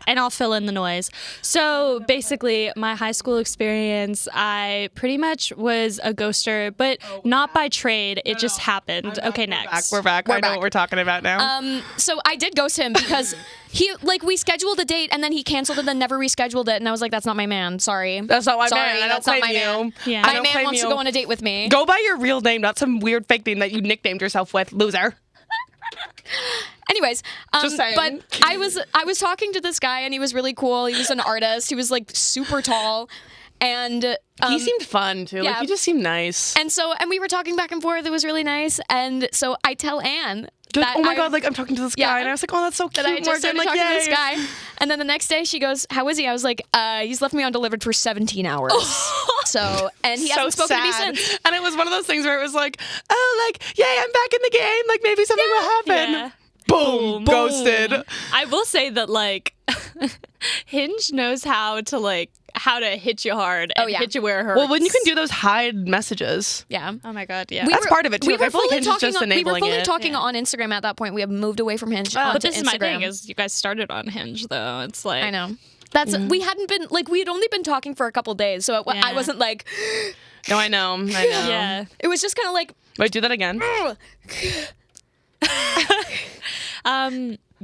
And I'll fill in the noise. So basically, my high school experience, I pretty much was a ghoster, but not by trade. It just happened. Okay, next. We're back. I know what we're talking about now. So I did ghost him because we scheduled a date and then he canceled and then never rescheduled it, and I was like, that's not my man. Sorry. That's not my Sorry, man. I don't that's not claim my you. man. Yeah. I My don't man claim wants you. to go on a date with me. Go by your real name, not some weird fake name that you nicknamed yourself with, loser. Anyways, Just saying. but I was talking to this guy and he was really cool. He was an artist. He was like super tall, and He seemed fun too. yeah. Like, he just seemed nice. and we were talking back and forth. It was really nice. And so I tell Anne You're that like, oh my I- god, like I'm talking to this guy, Yeah. and I was like, oh, that's so cute. that I just started Morgan. talking Like, to this yay. guy. And then the next day she goes, how is he? I was like, he's left me undelivered for 17 hours. So, and he hasn't spoken to me sad. since. And it was one of those things where it was like, oh, like, yay, I'm back in the game. Like, maybe something will happen. Yeah. Boom, ghosted. I will say that like Hinge knows how to hit you hard and yeah. hit you where it hurts. Well, when you can do those hide messages. Yeah. Oh my god, yeah. That's part of it, too. We Like, I were feel like fully Hinge is talking. just We were enabling fully it. talking on Instagram at that point. We have moved away from Hinge onto but this is my Instagram. thing is you guys started on Hinge though. It's like I know. That's we hadn't been we had only been talking for a couple days, so I Yeah. wasn't like. No, I know. Yeah. It was just kind of like. Wait, do that again.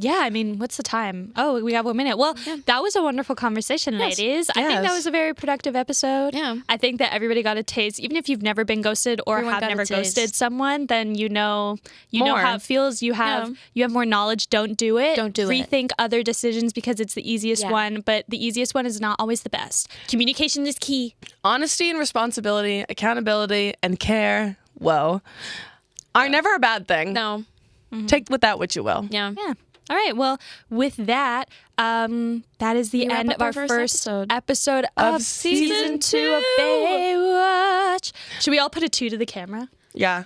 Yeah, I mean, what's the time? Oh, we got 1 minute. Well, that was a wonderful conversation, ladies. I think that Yes. was a very productive episode. Yeah. I think that everybody got a taste. Even if you've never been ghosted or Everyone have got a never taste. ghosted someone, then you know More. how it feels. You have more knowledge. Don't do it. Don't do it. Rethink other decisions because it's the easiest Yeah. one, but the easiest one is not always the best. Communication is key. Honesty and responsibility, accountability, and care, whoa, are never a bad thing. No. Take with that what you will. Yeah. Yeah. All right. Well, with that, that is the wrap end up of our our first first episode of Of season season 2 of Baywatch. Should we all put a 2 to the camera? Yeah.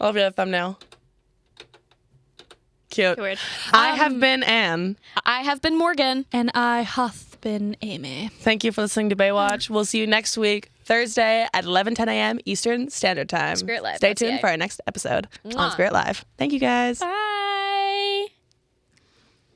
I'll be a thumbnail. Cute. Weird. I have been Anne. I have been Morgan. And I hath been Amy. Thank you for listening to Baywatch. We'll see you next week, Thursday at 11:10 a.m. Eastern Standard Time. Spirit Live. Stay That's tuned it. for our next episode on Mwah. Spirit Live. Thank you guys. Bye.